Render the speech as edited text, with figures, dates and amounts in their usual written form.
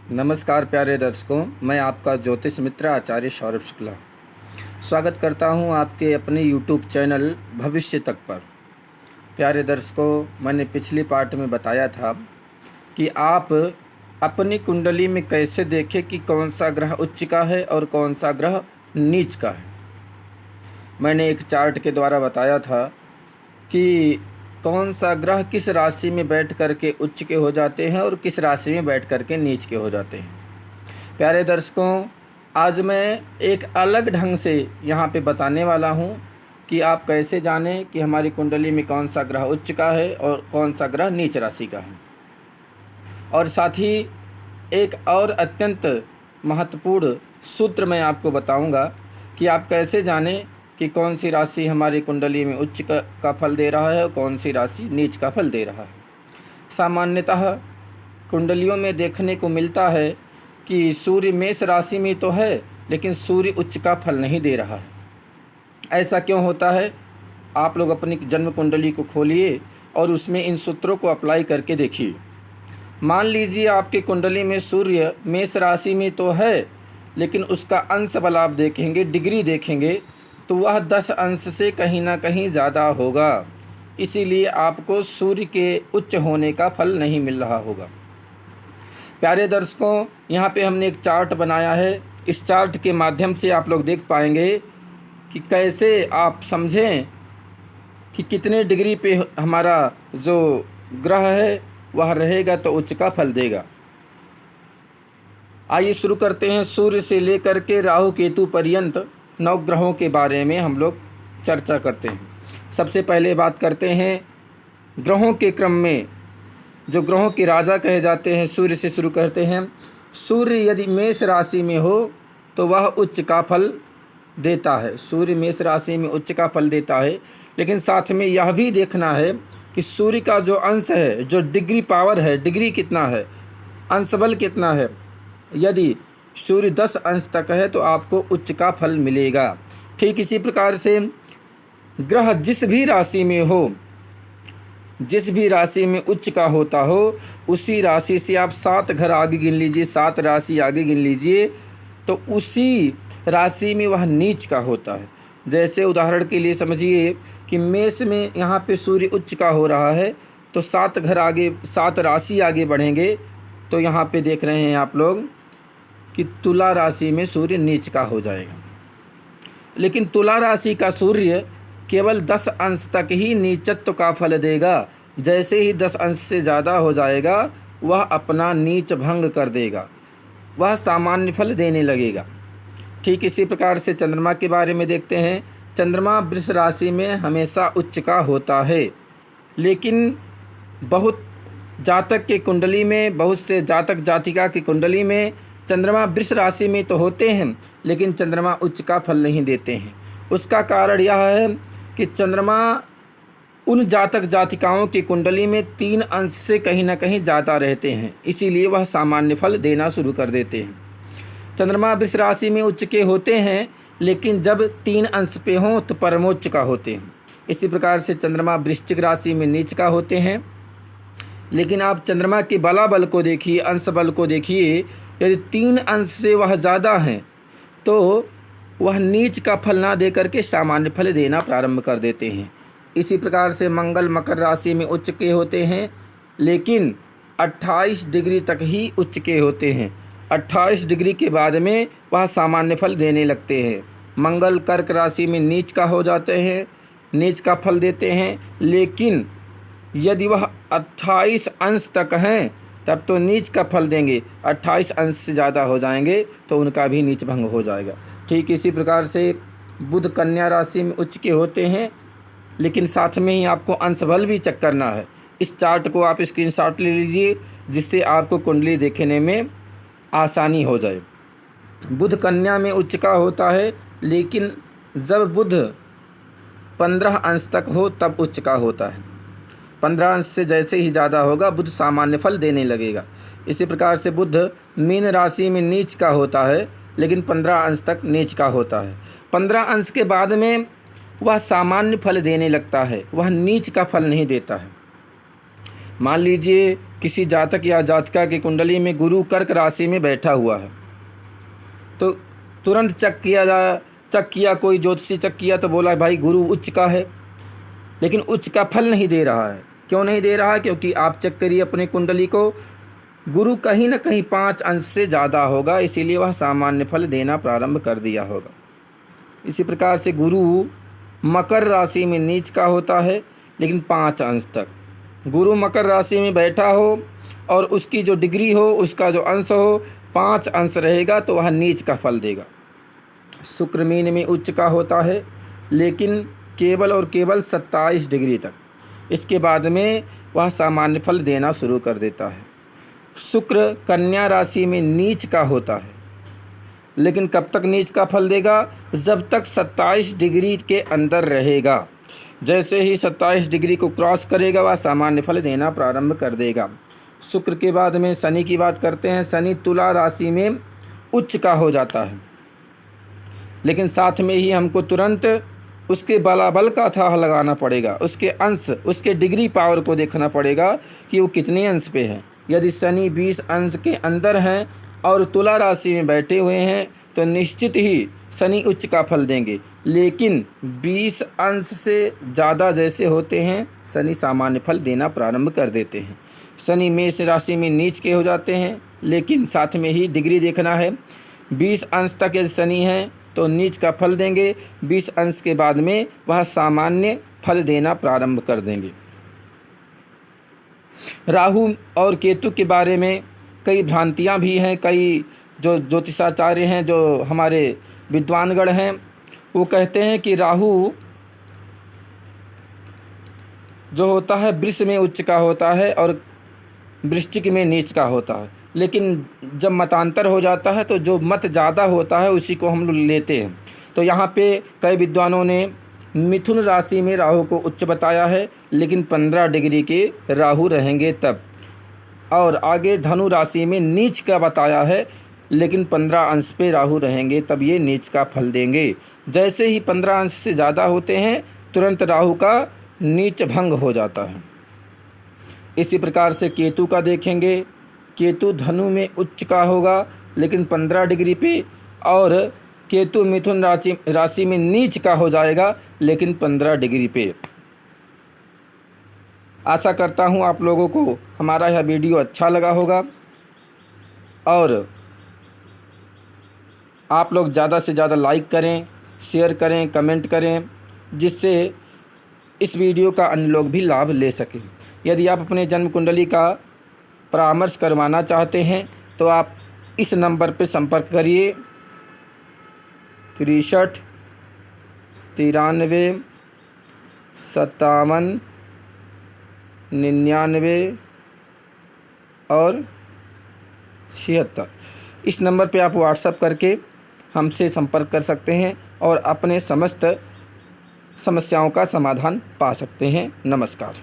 नमस्कार प्यारे दर्शकों, मैं आपका ज्योतिष मित्र आचार्य सौरभ शुक्ला स्वागत करता हूं आपके अपने यूट्यूब चैनल भविष्य तक पर। प्यारे दर्शकों, मैंने पिछली पार्ट में बताया था कि आप अपनी कुंडली में कैसे देखें कि कौन सा ग्रह उच्च का है और कौन सा ग्रह नीच का है। मैंने एक चार्ट के द्वारा बताया था कि कौन सा ग्रह किस राशि में बैठ करके उच्च के हो जाते हैं और किस राशि में बैठ करके नीच के हो जाते हैं। प्यारे दर्शकों, आज मैं एक अलग ढंग से यहाँ पे बताने वाला हूँ कि आप कैसे जानें कि हमारी कुंडली में कौन सा ग्रह उच्च का है और कौन सा ग्रह नीच राशि का है। और साथ ही एक और अत्यंत महत्वपूर्ण सूत्र मैं आपको बताऊँगा कि आप कैसे जानें कि कौन सी राशि हमारी कुंडली में उच्च का फल दे रहा है और कौन सी राशि नीच का फल दे रहा है। सामान्यतः कुंडलियों में देखने को मिलता है कि सूर्य मेष राशि में तो है, लेकिन सूर्य उच्च का फल नहीं दे रहा है। ऐसा क्यों होता है? आप लोग अपनी जन्म कुंडली को खोलिए और उसमें इन सूत्रों को अप्लाई करके देखिए। मान लीजिए आपकी कुंडली में सूर्य मेष राशि में तो है, लेकिन उसका अंश बल आप देखेंगे, डिग्री देखेंगे, तो वह 10 अंश से कहीं ना कहीं ज़्यादा होगा। इसीलिए आपको सूर्य के उच्च होने का फल नहीं मिल रहा होगा। प्यारे दर्शकों, यहाँ पे हमने एक चार्ट बनाया है। इस चार्ट के माध्यम से आप लोग देख पाएंगे कि कैसे आप समझें कि कितने डिग्री पे हमारा जो ग्रह है वह रहेगा तो उच्च का फल देगा। आइए शुरू करते हैं। सूर्य से लेकर के राहु केतु पर्यंत 9 ग्रहों के बारे में हम लोग चर्चा करते हैं। सबसे पहले बात करते हैं ग्रहों के क्रम में। जो ग्रहों के राजा कहे जाते हैं, सूर्य से शुरू करते हैं। सूर्य यदि मेष राशि में हो तो वह उच्च का फल देता है। सूर्य मेष राशि में उच्च का फल देता है, लेकिन साथ में यह भी देखना है कि सूर्य का जो अंश है, जो डिग्री पावर है, डिग्री कितना है, अंश बल कितना है। यदि सूर्य 10 अंश तक है तो आपको उच्च का फल मिलेगा। ठीक इसी प्रकार से ग्रह जिस भी राशि में हो, जिस भी राशि में उच्च का होता हो, उसी राशि से आप 7 घर आगे गिन लीजिए, 7 राशि आगे गिन लीजिए, तो उसी राशि में वह नीच का होता है। जैसे उदाहरण के लिए समझिए कि मेष में यहाँ पे सूर्य उच्च का हो रहा है, तो 7 घर आगे, 7 राशि आगे बढ़ेंगे तो यहाँ पे देख रहे हैं आप लोग कि तुला राशि में सूर्य नीच का हो जाएगा। लेकिन तुला राशि का सूर्य केवल 10 अंश तक ही नीचत्व का फल देगा। जैसे ही 10 अंश से ज़्यादा हो जाएगा वह अपना नीच भंग कर देगा, वह सामान्य फल देने लगेगा। ठीक इसी प्रकार से चंद्रमा के बारे में देखते हैं। चंद्रमा वृष राशि में हमेशा उच्च का होता है, लेकिन बहुत जातक के कुंडली में, बहुत से जातक जातिका की कुंडली में चंद्रमा वृष राशि में तो होते हैं, लेकिन चंद्रमा उच्च का फल नहीं देते हैं। उसका कारण यह है कि चंद्रमा उन जातक जातिकाओं की कुंडली में 3 अंश से कहीं ना कहीं ज़्यादा रहते हैं, इसीलिए वह सामान्य फल देना शुरू कर देते हैं। चंद्रमा वृष राशि में उच्च के होते हैं, लेकिन जब 3 अंश पे हों तो परमोच्च का होते हैं। इसी प्रकार से चंद्रमा वृश्चिक राशि में नीच का होते हैं, लेकिन आप चंद्रमा के बलाबल को देखिए, अंश बल को देखिए। यदि 3 अंश से वह ज़्यादा हैं तो वह नीच का फल ना दे करके सामान्य फल देना प्रारंभ कर देते हैं। इसी प्रकार से मंगल मकर राशि में उच्च के होते हैं, लेकिन 28 डिग्री तक ही उच्च के होते हैं। 28 डिग्री के बाद में वह सामान्य फल देने लगते हैं। मंगल कर्क राशि में नीच का हो जाते हैं, नीच का फल देते हैं, लेकिन यदि वह 28 अंश तक हैं तब तो नीच का फल देंगे। 28 अंश से ज़्यादा हो जाएंगे तो उनका भी नीच भंग हो जाएगा। ठीक इसी प्रकार से बुध कन्या राशि में उच्च के होते हैं, लेकिन साथ में ही आपको अंश बल भी चेक करना है। इस चार्ट को आप स्क्रीनशॉट ले लीजिए, जिससे आपको कुंडली देखने में आसानी हो जाए। बुध कन्या में उच्च का होता है, लेकिन जब बुध 15 अंश तक हो तब उच्च का होता है। 15 अंश से जैसे ही ज़्यादा होगा बुध सामान्य फल देने लगेगा। इसी प्रकार से बुध मीन राशि में नीच का होता है, लेकिन 15 अंश तक नीच का होता है। 15 अंश के बाद में वह सामान्य फल देने लगता है, वह नीच का फल नहीं देता है। मान लीजिए किसी जातक या जातिका की कुंडली में गुरु कर्क राशि में बैठा हुआ है तो तुरंत चेक किया कोई ज्योतिषी चेक किया तो बोला भाई गुरु उच्च का है, लेकिन उच्च का फल नहीं दे रहा है। क्यों नहीं दे रहा है? क्योंकि आप चेक करिए अपने कुंडली को, गुरु कहीं ना कहीं 5 अंश से ज़्यादा होगा, इसीलिए वह सामान्य फल देना प्रारंभ कर दिया होगा। इसी प्रकार से गुरु मकर राशि में नीच का होता है, लेकिन 5 अंश तक। गुरु मकर राशि में बैठा हो और उसकी जो डिग्री हो, उसका जो अंश हो 5 अंश रहेगा तो वह नीच का फल देगा। शुक्र मीन में उच्च का होता है, लेकिन केवल और केवल 27 डिग्री तक। इसके बाद में वह सामान्य फल देना शुरू कर देता है। शुक्र कन्या राशि में नीच का होता है, लेकिन कब तक नीच का फल देगा? जब तक 27 डिग्री के अंदर रहेगा। जैसे ही 27 डिग्री को क्रॉस करेगा वह सामान्य फल देना प्रारंभ कर देगा। शुक्र के बाद में शनि की बात करते हैं। शनि तुला राशि में उच्च का हो जाता है, लेकिन साथ में ही हमको तुरंत उसके बलाबल का था लगाना पड़ेगा, उसके अंश, उसके डिग्री पावर को देखना पड़ेगा कि वो कितने अंश पे है। यदि शनि 20 अंश के अंदर हैं और तुला राशि में बैठे हुए हैं तो निश्चित ही शनि उच्च का फल देंगे, लेकिन 20 अंश से ज़्यादा जैसे होते हैं शनि सामान्य फल देना प्रारंभ कर देते हैं। शनि मेष राशि में नीच के हो जाते हैं, लेकिन साथ में ही डिग्री देखना है। 20 अंश तक यदि शनि हैं तो नीच का फल देंगे, 20 अंश के बाद में वह सामान्य फल देना प्रारंभ कर देंगे। राहु और केतु के बारे में कई भ्रांतियां भी हैं। कई जो ज्योतिषाचार्य हैं, जो हमारे विद्वानगण हैं, वो कहते हैं कि राहु जो होता है वृष में उच्च का होता है और वृश्चिक में नीच का होता है, लेकिन जब मतांतर हो जाता है तो जो मत ज़्यादा होता है उसी को हम लोग लेते हैं। तो यहाँ पे कई विद्वानों ने मिथुन राशि में राहु को उच्च बताया है, लेकिन 15 डिग्री के राहु रहेंगे तब। और आगे धनु राशि में नीच का बताया है, लेकिन 15 अंश पे राहु रहेंगे तब ये नीच का फल देंगे। जैसे ही 15 अंश से ज़्यादा होते हैं तुरंत राहु का नीच भंग हो जाता है। इसी प्रकार से केतु का देखेंगे। केतु धनु में उच्च का होगा, लेकिन 15 डिग्री पे, और केतु मिथुन राशि में नीच का हो जाएगा, लेकिन 15 डिग्री पे। आशा करता हूँ आप लोगों को हमारा यह वीडियो अच्छा लगा होगा और आप लोग ज़्यादा से ज़्यादा लाइक करें, शेयर करें, कमेंट करें, जिससे इस वीडियो का अन्य लोग भी लाभ ले सकें। यदि आप अपने जन्म कुंडली का परामर्श करवाना चाहते हैं तो आप इस नंबर पर संपर्क करिए 63 93 57 99 और 76। इस नंबर पे आप व्हाट्सएप करके हमसे संपर्क कर सकते हैं और अपने समस्त समस्याओं का समाधान पा सकते हैं। नमस्कार।